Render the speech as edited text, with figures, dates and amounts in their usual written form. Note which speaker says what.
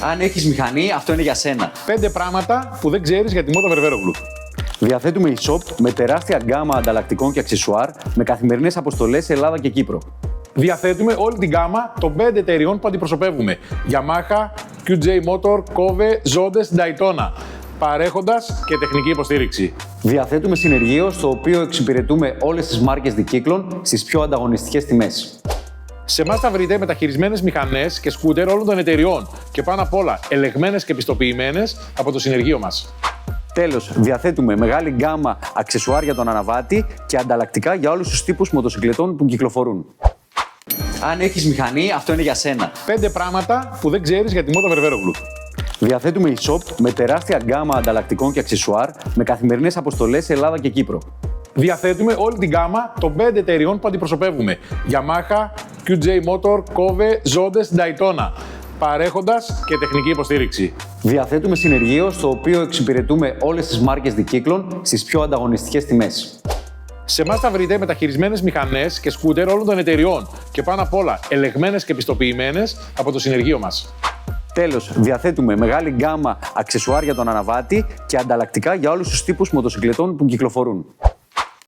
Speaker 1: Αν έχεις μηχανή, αυτό είναι για σένα.
Speaker 2: 5 πράγματα που δεν ξέρεις για τη Moto Ververoglu.
Speaker 1: Διαθέτουμε e-shop με τεράστια γκάμα ανταλλακτικών και αξεσουάρ με καθημερινές αποστολές σε Ελλάδα και Κύπρο.
Speaker 2: Διαθέτουμε όλη την γκάμα των 5 εταιριών που αντιπροσωπεύουμε. Yamaha, QJ Motor, Kove, Zodes, Daytona. Παρέχοντας και τεχνική υποστήριξη.
Speaker 1: Διαθέτουμε συνεργείο στο οποίο εξυπηρετούμε όλες τις μάρκες δικύκλων στις πιο ανταγωνιστικές τιμές.
Speaker 2: Σε εμάς θα βρείτε μεταχειρισμένες μηχανές και σκούτερ όλων των εταιριών και πάνω απ' όλα ελεγμένες και πιστοποιημένες από το συνεργείο μας.
Speaker 1: Τέλος, διαθέτουμε μεγάλη γκάμα αξεσουάρ για τον αναβάτη και ανταλλακτικά για όλους τους τύπους μοτοσυκλετών που κυκλοφορούν. Αν έχεις μηχανή, αυτό είναι για σένα.
Speaker 2: 5 πράγματα που δεν ξέρεις για τη Moto Ververoglu.
Speaker 1: Διαθέτουμε e-shop με τεράστια γκάμα ανταλλακτικών και αξεσουάρ με καθημερινές αποστολές σε Ελλάδα και Κύπρο.
Speaker 2: Διαθέτουμε όλη την γκάμα των 5 εταιριών που αντιπροσωπεύουμε. Yamaha, QJ Motor, Kove, Zodes, Daytona. Παρέχοντας και τεχνική υποστήριξη.
Speaker 1: Διαθέτουμε συνεργείο στο οποίο εξυπηρετούμε όλες τις μάρκες δικύκλων στις πιο ανταγωνιστικές τιμές.
Speaker 2: Σε εμάς θα βρείτε μεταχειρισμένες μηχανές και σκούτερ όλων των εταιριών και πάνω απ' όλα ελεγμένες και πιστοποιημένες από το συνεργείο μας.
Speaker 1: Τέλος, διαθέτουμε μεγάλη γκάμα αξεσουάρ για τον αναβάτη και ανταλλακτικά για όλους τους τύπους μοτοσυκλετών που κυκλοφορούν.